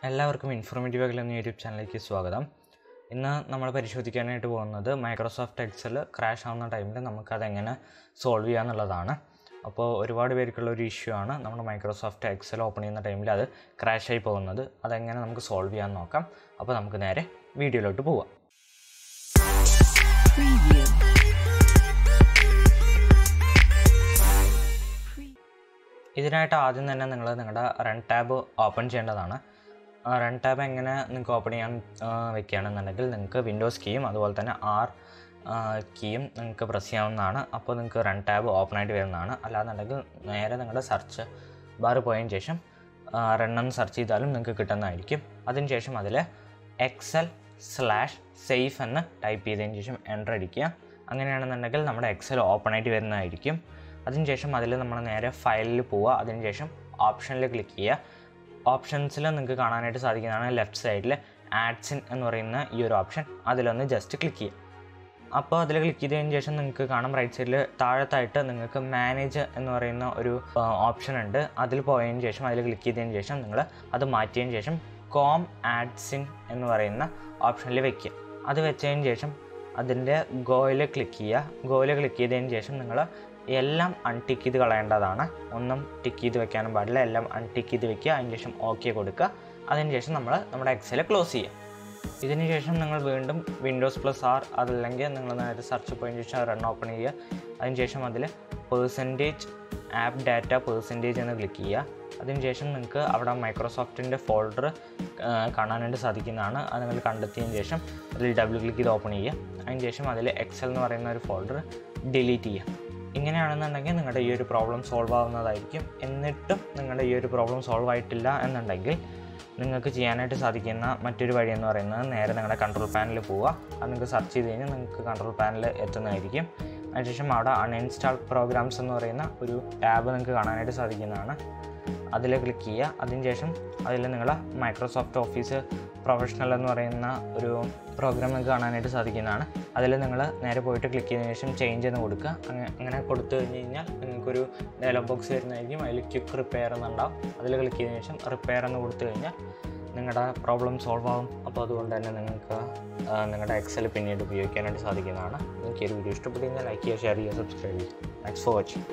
എല്ലാവർക്കും ഇൻഫോർമേറ്റീവ് ആയിട്ടുള്ള യൂട്യൂബ് ചാനലിലേക്ക് സ്വാഗതം. ഇന്ന് നമ്മൾ പരിശോധിക്കാനായിട്ട് പോകുന്നത് മൈക്രോസോഫ്റ്റ് എക്സൽ ക്രാഷ് ആവുന്ന ടൈമിൽ നമുക്കതെങ്ങനെ സോൾവ് ചെയ്യാന്നുള്ളതാണ്. അപ്പോൾ ഒരുപാട് പേർക്കുള്ള ഒരു ഇഷ്യൂ ആണ് നമ്മുടെ മൈക്രോസോഫ്റ്റ് എക്സൽ ഓപ്പൺ ചെയ്യുന്ന ടൈമിൽ അത് ക്രാഷ് ആയി പോകുന്നത്. അതെങ്ങനെ നമുക്ക് സോൾവ് ചെയ്യാൻ നോക്കാം. അപ്പോൾ നമുക്ക് നേരെ വീഡിയോയിലോട്ട് പോവാം. ഇതിനായിട്ട് ആദ്യം തന്നെ നിങ്ങൾ നിങ്ങളുടെ റൺ ടാബ് ഓപ്പൺ ചെയ്യേണ്ടതാണ്. റൺ ടാബ് എങ്ങനെ നിങ്ങൾക്ക് ഓപ്പൺ ചെയ്യാൻ വെക്കുകയാണെന്നുണ്ടെങ്കിൽ നിങ്ങൾക്ക് വിൻഡോസ് കീയും അതുപോലെ തന്നെ R കീയും നിങ്ങൾക്ക് പ്രസ് ചെയ്യാവുന്നതാണ്. അപ്പോൾ നിങ്ങൾക്ക് റൺ ടാബ് ഓപ്പൺ ആയിട്ട് വരുന്നതാണ്. അല്ലാന്നുണ്ടെങ്കിൽ നേരെ നിങ്ങളുടെ സെർച്ച് ബാർ പോയതിന് ശേഷം റൺ എന്ന് സെർച്ച് ചെയ്താലും നിങ്ങൾക്ക് കിട്ടുന്നതായിരിക്കും. അതിനുശേഷം അതിൽ excel/safe എന്ന് ടൈപ്പ് ചെയ്തതിന് ശേഷം എൻ്റർ അടിക്കുക. അങ്ങനെയാണെന്നുണ്ടെങ്കിൽ നമ്മുടെ എക്സൽ ഓപ്പൺ ആയിട്ട് വരുന്നതായിരിക്കും. അതിനുശേഷം അതിൽ നമ്മൾ നേരെ ഫയലിൽ പോവുക. അതിനുശേഷം ഓപ്ഷനിൽ ക്ലിക്ക് ചെയ്യുക. ഓപ്ഷൻസിൽ നിങ്ങൾക്ക് കാണാനായിട്ട് സാധിക്കുന്നതാണ് ലെഫ്റ്റ് സൈഡിൽ ആഡ്സിൻ എന്ന് പറയുന്ന ഈ ഒരു ഓപ്ഷൻ. അതിലൊന്ന് ജസ്റ്റ് ക്ലിക്ക് ചെയ്യുക. അപ്പോൾ അതിൽ ക്ലിക്ക് ചെയ്തതിന് ശേഷം നിങ്ങൾക്ക് കാണാം റൈറ്റ് സൈഡിൽ താഴത്തായിട്ട് നിങ്ങൾക്ക് മാനേജ് എന്ന് പറയുന്ന ഒരു ഓപ്ഷൻ ഉണ്ട്. അതിൽ പോയതിന് ശേഷം അതിൽ ക്ലിക്ക് ചെയ്തതിന് ശേഷം നിങ്ങൾ അത് മാറ്റിയതിന് ശേഷം കോം ആഡ്സിൻ എന്ന് പറയുന്ന ഓപ്ഷനിൽ വയ്ക്കുക. അത് വെച്ചതിന് ശേഷം അതിൻ്റെ ഗോയിൽ ക്ലിക്ക് ചെയ്യുക. ഗോയിൽ ക്ലിക്ക് ചെയ്തതിന് ശേഷം നിങ്ങൾ എല്ലാം അൺടിക്ക് ചെയ്ത് കളയേണ്ടതാണ്. ഒന്നും ടിക്ക് ചെയ്ത് വെക്കാനും പാടില്ല. എല്ലാം അൺടിക്ക് ചെയ്ത് വെക്കുക. അതിനുശേഷം ഓക്കെ കൊടുക്കുക. അതിനുശേഷം നമ്മുടെ എക്സൽ ക്ലോസ് ചെയ്യുക. ഇതിനുശേഷം നിങ്ങൾ വീണ്ടും Windows+R അതല്ലെങ്കിൽ നിങ്ങൾ നേരെ സെർച്ച് പോയതിന് ശേഷം റൺ ഓപ്പൺ ചെയ്യുക. അതിനുശേഷം അതിൽ %appdata% എന്ന് ക്ലിക്ക് ചെയ്യുക. അതിനുശേഷം നിങ്ങൾക്ക് അവിടെ മൈക്രോസോഫ്റ്റിൻ്റെ ഫോൾഡർ കാണാനായിട്ട് സാധിക്കുന്നതാണ്. അത് നിങ്ങൾ കണ്ടെത്തിയതിന് ശേഷം അതിൽ ഡബിൾ ക്ലിക്ക് ചെയ്ത് ഓപ്പൺ ചെയ്യുക. അതിനുശേഷം അതിൽ എക്സൽ എന്ന് പറയുന്ന ഒരു ഫോൾഡർ ഡിലീറ്റ് ചെയ്യുക. ഇങ്ങനെയാണെന്നുണ്ടെങ്കിൽ നിങ്ങളുടെ ഈ ഒരു പ്രോബ്ലം സോൾവ് ആവുന്നതായിരിക്കും. എന്നിട്ടും നിങ്ങളുടെ ഈ ഒരു പ്രോബ്ലം സോൾവ് ആയിട്ടില്ല എന്നുണ്ടെങ്കിൽ നിങ്ങൾക്ക് ചെയ്യാനായിട്ട് സാധിക്കുന്ന മറ്റൊരു വഴി എന്ന് പറയുന്നത് നേരെ നിങ്ങളുടെ കൺട്രോൾ പാനലിൽ പോവുക. അത് നിങ്ങൾക്ക് സെർച്ച് ചെയ്ത് കഴിഞ്ഞാൽ നിങ്ങൾക്ക് കൺട്രോൾ പാനൽ എത്തുന്നതായിരിക്കും. അതിനുശേഷം അവിടെ അൺഇൻസ്റ്റാൾ പ്രോഗ്രാംസ് എന്ന് പറയുന്ന ഒരു ടാബ് നിങ്ങൾക്ക് കാണാനായിട്ട് സാധിക്കുന്നതാണ്. അതിൽ ക്ലിക്ക് ചെയ്യുക. അതിനുശേഷം അതിൽ നിങ്ങൾ മൈക്രോസോഫ്റ്റ് ഓഫീസ് പ്രൊഫഷണൽ എന്ന് പറയുന്ന ഒരു പ്രോഗ്രാം നിങ്ങൾക്ക് കാണാനായിട്ട് സാധിക്കുന്നതാണ്. അതിൽ നിങ്ങൾ നേരെ പോയിട്ട് ക്ലിക്ക് ചെയ്തതിന് ശേഷം ചേഞ്ച് എന്ന് കൊടുക്കുക. അങ്ങനെ കൊടുത്തു കഴിഞ്ഞ് കഴിഞ്ഞാൽ നിങ്ങൾക്കൊരു ഡയലോഗ് ബോക്സ് വരുന്നതായിരിക്കും. അതിൽ ക്വിക്ക് റിപ്പയർ എന്നുണ്ടാവും. അതിൽ ക്ലിക്ക് ചെയ്തതിന് ശേഷം റിപ്പയർ എന്ന് കൊടുത്തു കഴിഞ്ഞാൽ നിങ്ങളുടെ പ്രോബ്ലം സോൾവ് ആകും. അപ്പോൾ അതുകൊണ്ട് തന്നെ നിങ്ങൾക്ക് നിങ്ങളുടെ എക്സൽ പിന്നീട് ഉപയോഗിക്കാനായിട്ട് സാധിക്കുന്നതാണ്. നിങ്ങൾക്ക് ഈ ഒരു വീഡിയോ ഇഷ്ടപ്പെട്ടു കഴിഞ്ഞാൽ ലൈക്ക് ചെയ്യുക, ഷെയർ ചെയ്യുക, സബ്സ്ക്രൈബ് ചെയ്യുക. Thanks for watching.